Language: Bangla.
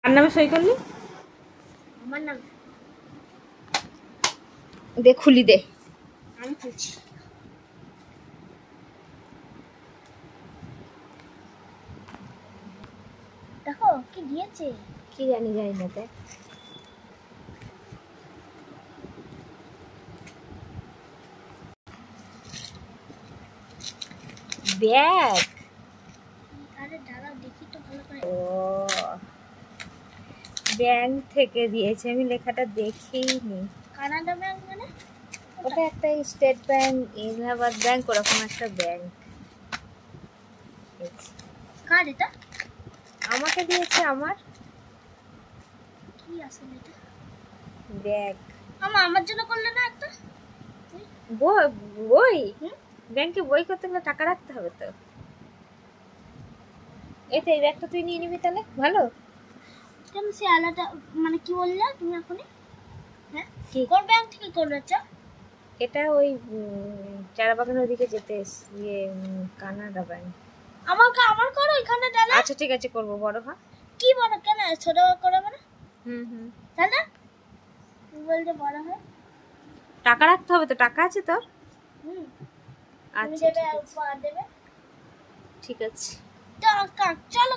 আর নামে সই করলি? আমার নাম দে, খুলি দে। আমি খুলছি। দেখো কি দিয়েছে। কি জানি, জানি না। দেখ, ব্যাগ। আরে দাঁড়াও দেখি তো ভালো করে। ও, ব্যাংক থেকে দিয়েছে, আমি লেখাটা দেখিনি। কানাডা ব্যাংক মানে? ওটা একটা স্টেট ব্যাংক, এলাহাবাদ ব্যাংক, ওরকম একটা ব্যাংক। কার এটা? আমাকে দিয়েছে, আমার কি আসলে এটা? ব্যাগ। আমার জন্য করলে না একটা বই? ব্যাংকে বই করতে গেলে টাকা রাখতে হবে তো। এই তো, এই ব্যাগটা তুই নিয়ে নিবি তাহলে, ভালো। কেন সে আলাদা মানে কি বললে তুমি এখনই? হ্যাঁ কি? কোন ব্যাংক থেকে করেছো? এটা ওই চারাবাগানের ওদিকে যেতে ইয়ে কানাডা ব্যাংক। আমার করো এখানে ডালা। আচ্ছা ঠিক আছে, করবো। বড় হ্যাঁ। কি বড় কেন ছোট করে মানে? হুম। তাহলে তুমি বলতে বড় হয়। টাকা রাখতে হবে তো, টাকা আছে তোর? তুমি আচ্ছা দেবে ঠিক আছে, উপহার দেবে। ঠিক আছে। তো চলো।